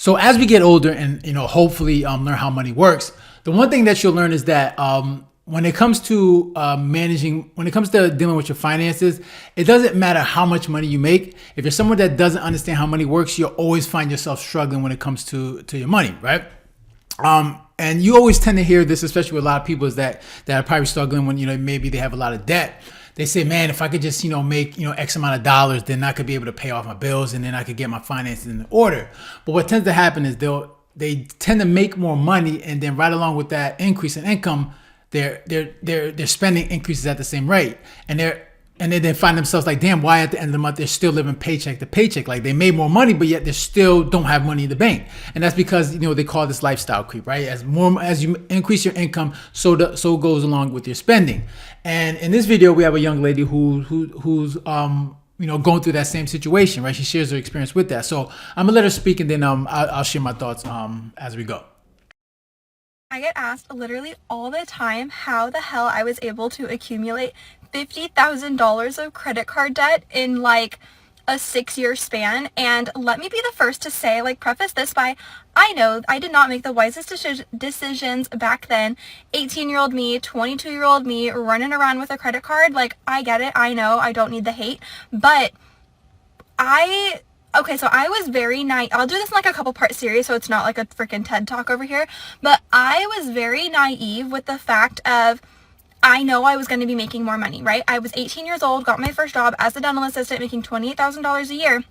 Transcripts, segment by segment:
So as we get older and, hopefully learn how money works, the one thing that you'll learn is that when it comes to when it comes to dealing with your finances, it doesn't matter how much money you make. If you're someone that doesn't understand how money works, you'll always find yourself struggling when it comes to your money, right? And you always tend to hear this, especially with a lot of people, is that are probably struggling when, maybe they have a lot of debt. They say, man, if I could just, make, X amount of dollars, then I could be able to pay off my bills and then I could get my finances in order. But what tends to happen is they tend to make more money, and then right along with that increase in income, their spending increases at the same rate. And then they find themselves like, damn, why at the end of the month they're still living paycheck to paycheck? Like they made more money, but yet they still don't have money in the bank. And that's because, they call this lifestyle creep, right? As you increase your income, so goes along with your spending. And in this video, we have a young lady who's going through that same situation, right? She shares her experience with that. So I'm gonna let her speak, and then I'll share my thoughts as we go. I get asked literally all the time how the hell I was able to accumulate $50,000 of credit card debt in like a 6-year span. And let me be the first to say, preface this by, I know I did not make the wisest decisions back then. 18-year-old me, 22-year-old me running around with a credit card. I get it. I know I don't need the hate, but okay, so I was very naive. I'll do this in a couple part series, so it's not like a freaking TED Talk over here. But I was very naive with the fact of, I know I was going to be making more money, right? I was 18 years old, got my first job as a dental assistant, making $28,000 a year.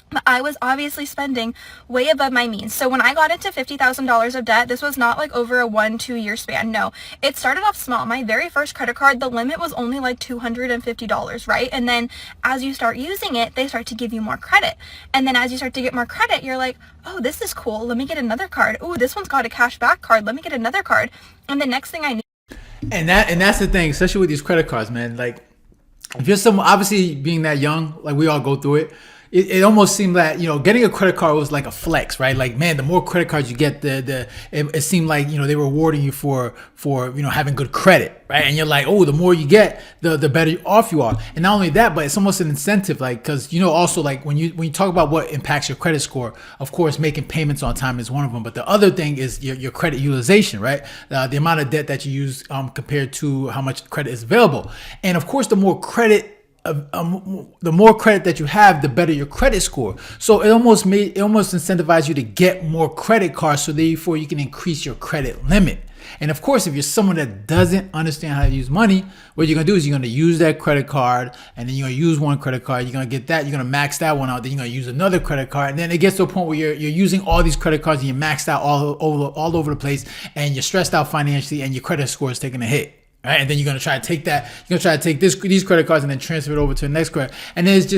But I was obviously spending way above my means. So when I got into $50,000 of debt, this was not over a 1-2 year span. No, it started off small. My very first credit card, the limit was only $250, right? And then as you start using it, they start to give you more credit. And then as you start to get more credit, you're like, oh, this is cool. Let me get another card. Oh, this one's got a cash back card. Let me get another card. And the next thing I knew. And that's the thing, especially with these credit cards, man. If you're someone, obviously being that young, we all go through it. It almost seemed that, getting a credit card was like a flex, right? Man, the more credit cards you get, it seemed like, they were rewarding you for having good credit, right? And you're like, oh, the more you get, the better off you are. And not only that, but it's almost an incentive, because, also when you talk about what impacts your credit score, of course, making payments on time is one of them. But the other thing is your credit utilization, right? The amount of debt that you use compared to how much credit is available. And of course, the more credit that you have, the better your credit score. So it almost incentivized you to get more credit cards, so therefore you can increase your credit limit. And of course, if you're someone that doesn't understand how to use money, what you're gonna do is you're gonna use that credit card, and then you're gonna use one credit card. You're gonna get that. You're gonna max that one out. Then you're gonna use another credit card, and then it gets to a point where you're using all these credit cards and you're maxed out all over the place, and you're stressed out financially, and your credit score is taking a hit. Right? And then you're gonna try to take these credit cards and then transfer it over to the next credit, and then it's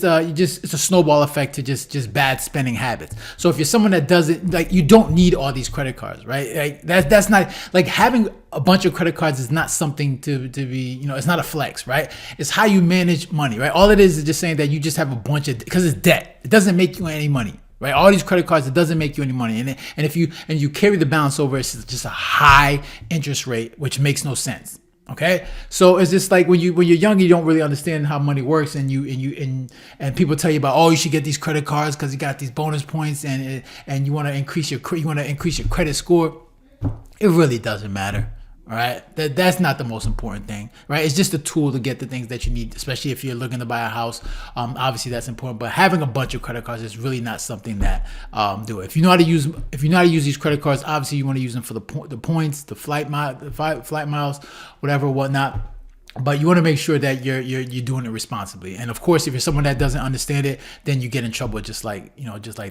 a snowball effect to just bad spending habits. So if you're someone that doesn't you don't need all these credit cards, right? That's not having a bunch of credit cards is not something to be, it's not a flex, right? It's how you manage money, right? All it is just saying that you just have a bunch of, because it's debt. It doesn't make you any money. Right, all these credit cards, it doesn't make you any money, and if you carry the balance over, it's just a high interest rate, which makes no sense. Okay, so it's just when you're young, you don't really understand how money works, and people tell you about, oh, you should get these credit cards because you got these bonus points, and you want to increase your credit score. It really doesn't matter. All right, that's not the most important thing, right? It's just a tool to get the things that you need, especially if you're looking to buy a house. Obviously that's important, but having a bunch of credit cards is really not something that do it. If you know how to use these credit cards, obviously you want to use them for the points, the flight miles, whatever, whatnot. But you want to make sure that you're doing it responsibly. And of course, if you're someone that doesn't understand it, then you get in trouble just like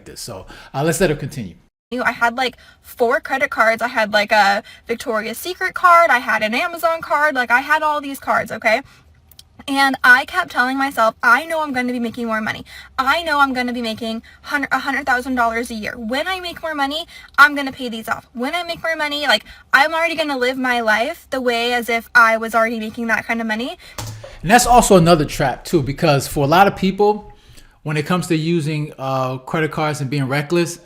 this. So let's let her continue. I had 4 credit cards. I had a Victoria's Secret card. I had an Amazon card. I had all these cards, okay? And I kept telling myself, I know I'm going to be making more money. I know I'm going to be making $100,000 a year. When I make more money, I'm going to pay these off. When I make more money, I'm already going to live my life the way as if I was already making that kind of money. And that's also another trap too, because for a lot of people, when it comes to using credit cards and being reckless,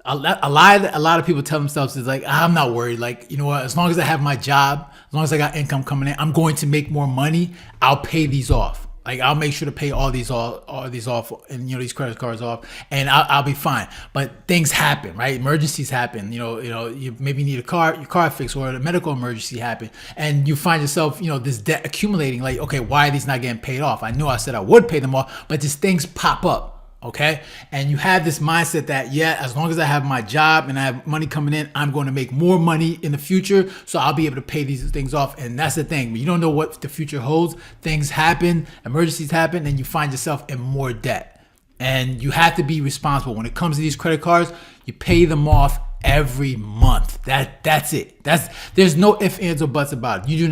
a lot of people tell themselves is I'm not worried. You know what? As long as I have my job, as long as I got income coming in, I'm going to make more money. I'll pay these off. Like I'll make sure to pay all these off, and these credit cards off, and I'll be fine. But things happen, right? Emergencies happen. You maybe need your car fixed, or a medical emergency happen, and you find yourself this debt accumulating. Like, okay, why are these not getting paid off? I knew I said I would pay them off, but just things pop up. Okay. And you have this mindset that, as long as I have my job and I have money coming in, I'm going to make more money in the future. So I'll be able to pay these things off. And that's the thing. When you don't know what the future holds, things happen, emergencies happen, and you find yourself in more debt. And you have to be responsible. When it comes to these credit cards, you pay them off every month. That's it. There's no ifs, ands, or buts about it. You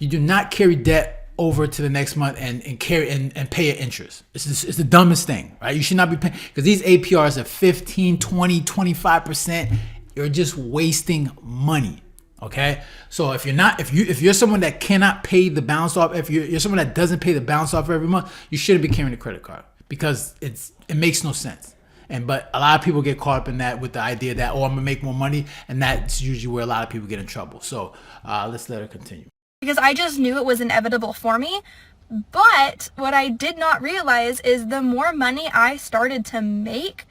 do not carry debt over to the next month and carry and pay an interest. It's the dumbest thing, right? You should not be paying, because these APRs are 15, 20, 25%. You're just wasting money. Okay. So if you're someone that cannot pay the balance off, if you're someone that doesn't pay the balance off every month, you shouldn't be carrying a credit card, because it makes no sense. But a lot of people get caught up in that with the idea that, I'm gonna make more money, and that's usually where a lot of people get in trouble. So let's let her continue. Because I just knew it was inevitable for me. But what I did not realize is the more money I started to make,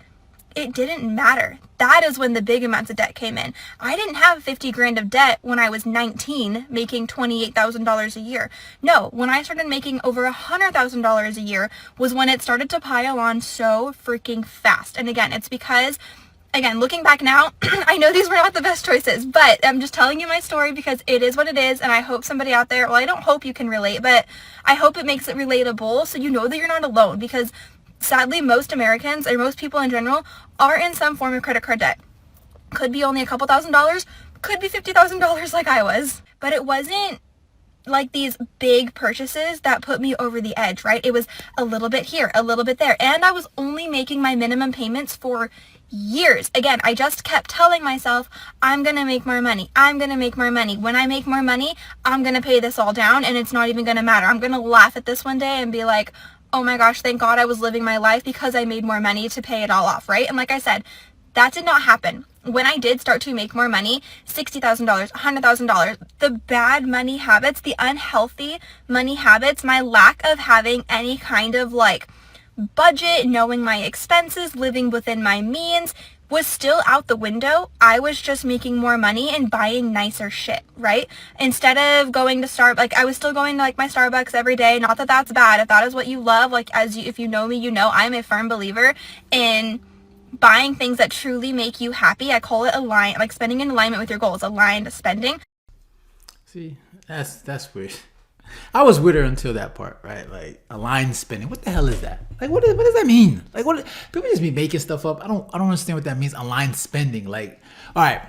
it didn't matter. That is when the big amounts of debt came in. I didn't have 50 grand of debt when I was 19, making $28,000 a year. No, when I started making over $100,000 a year was when it started to pile on so freaking fast. And again, it's because, looking back now, I know these were not the best choices, but I'm just telling you my story because it is what it is, and I hope somebody out there, I don't hope you can relate, but I hope it makes it relatable so you know that you're not alone, because sadly, most Americans, or most people in general, are in some form of credit card debt. Could be only a couple $1,000s, could be $50,000 like I was, but it wasn't like these big purchases that put me over the edge, right? It was a little bit here, a little bit there, and I was only making my minimum payments for years. Again, I just kept telling myself, I'm gonna make more money. I'm gonna make more money. When I make more money, I'm gonna pay this all down, and it's not even gonna matter. I'm gonna laugh at this one day and be like, oh my gosh, thank God I was living my life because I made more money to pay it all off, right? And like I said, that did not happen. When I did start to make more money, $60,000, $100,000, the bad money habits, the unhealthy money habits, my lack of having any kind of budget, knowing my expenses, living within my means, was still out the window. I was just making more money and buying nicer shit, right? Instead of going to Starbucks, I was still going to my Starbucks every day. Not that that's bad. If that is what you love, if you know me, you know I'm a firm believer in buying things that truly make you happy. I call it spending in alignment with your goals, aligned spending. See, that's weird. I was with her until that part, right? Aligned spending. What the hell is that? What does that mean? What people just be making stuff up. I don't understand what that means. Aligned spending. All right,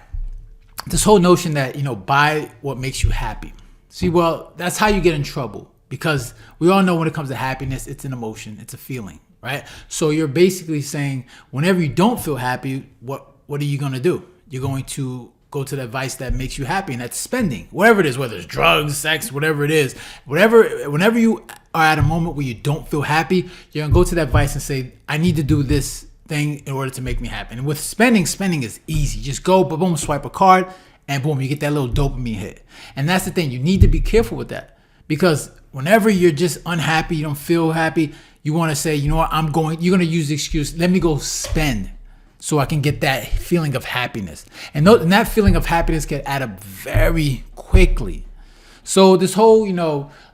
this whole notion that buy what makes you happy. See, well, that's how you get in trouble, because we all know when it comes to happiness, it's an emotion, it's a feeling, right? So you're basically saying whenever you don't feel happy, what are you gonna do? You're going to go to the vice that makes you happy, and that's spending, whatever it is, whether it's drugs, sex, whatever it is, whenever you are at a moment where you don't feel happy, you're gonna go to that vice and say, I need to do this thing in order to make me happy. And with spending is easy. Just go, boom, swipe a card, and boom, you get that little dopamine hit. And that's the thing, you need to be careful with that, because whenever you're just unhappy, you don't feel happy, you want to say, you know what, you're gonna use the excuse, let me go spend, so I can get that feeling of happiness. And that feeling of happiness can add up very quickly. So this whole,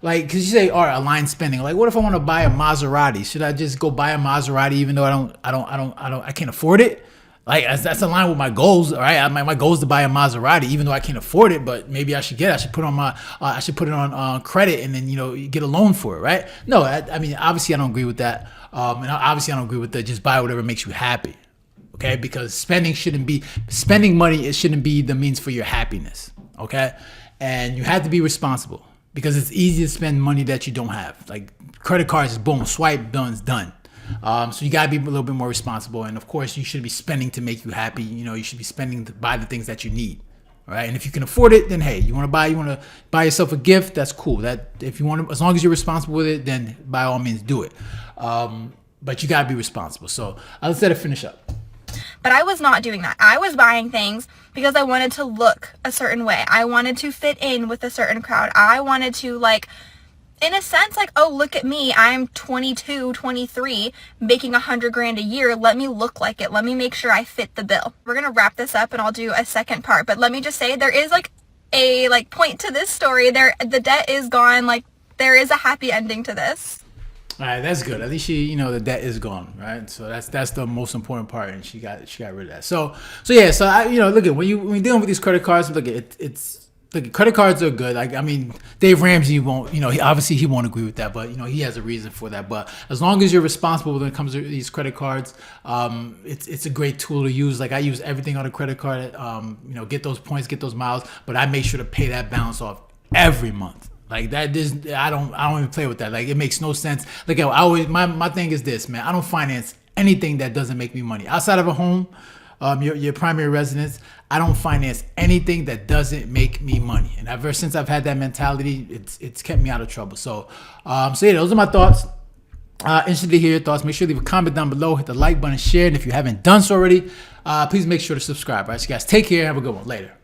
because you say, all right, aligned spending. What if I want to buy a Maserati? Should I just go buy a Maserati even though I can't afford it? That's aligned with my goals, all right? My goal is to buy a Maserati even though I can't afford it, but maybe I should put it on credit and then, get a loan for it, right? No, obviously I don't agree with that. And obviously I don't agree with that. Just buy whatever makes you happy. Okay, because spending money, it shouldn't be the means for your happiness. Okay, and you have to be responsible, because it's easy to spend money that you don't have. Credit cards, boom, swipe, done. So you gotta be a little bit more responsible, and of course you should be spending to make you happy. You should be spending to buy the things that you need. All right, and if you can afford it, then hey, you want to buy yourself a gift, that's cool. That if you want to, as long as you're responsible with it, then by all means do it. But you gotta be responsible. So let's let it finish up. But I was not doing that. I was buying things because I wanted to look a certain way. I wanted to fit in with a certain crowd. I wanted to in a sense, like, oh, look at me, I'm 22, 23, making 100 grand a year. Let me look like it. Let me make sure I fit the bill. We're going to wrap this up and I'll do a second part. But let me just say, there is like a point to this story. The debt is gone. Like, there is a happy ending to this. All right, that's good. At least the debt is gone, right? So that's the most important part, and she got rid of that. So yeah. So I, look at when you're dealing with these credit cards, look at it's. Look, credit cards are good. Like, I mean, Dave Ramsey won't, he won't agree with that, but he has a reason for that. But as long as you're responsible when it comes to these credit cards, it's a great tool to use. Like, I use everything on a credit card. Get those points, get those miles, but I make sure to pay that balance off every month. Like that is, I don't even play with that. Like, it makes no sense. Like, my thing is this, man. I don't finance anything that doesn't make me money outside of a home. Your primary residence. I don't finance anything that doesn't make me money, and ever since I've had that mentality, it's kept me out of trouble. So yeah, those are my thoughts. Interested to hear your thoughts. Make sure to leave a comment down below, hit the like button, share, and if you haven't done so already, please make sure to subscribe. All right, so guys, take care, have a good one. Later.